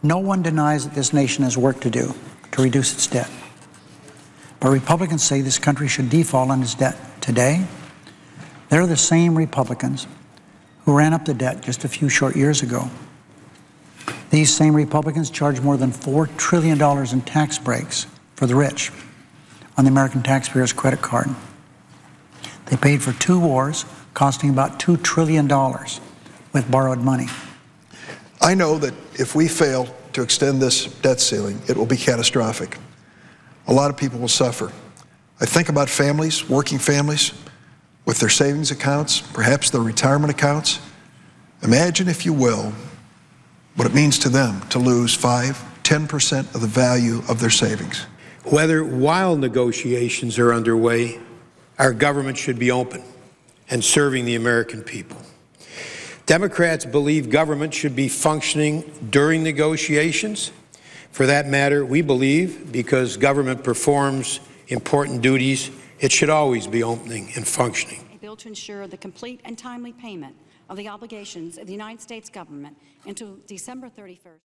No one denies that this nation has work to do to reduce its debt. But Republicans say this country should default on its debt. Today, they're the same Republicans who ran up the debt just a few short years ago. These same Republicans charge more than $4 trillion in tax breaks for the rich on the American taxpayer's credit card. They paid for 2 wars costing about $2 trillion with borrowed money. I know that if we fail to extend this debt ceiling, it will be catastrophic. A lot of people will suffer. I think about families, working families, with their savings accounts, perhaps their retirement accounts. Imagine, if you will, what it means to them to lose 5–10% of the value of their savings. Whether while negotiations are underway, our government should be open and serving the American people. Democrats believe government should be functioning during negotiations. For that matter, we believe because government performs important duties, it should always be opening and functioning. A bill to ensure the complete and timely payment of the obligations of the United States government until December 31st.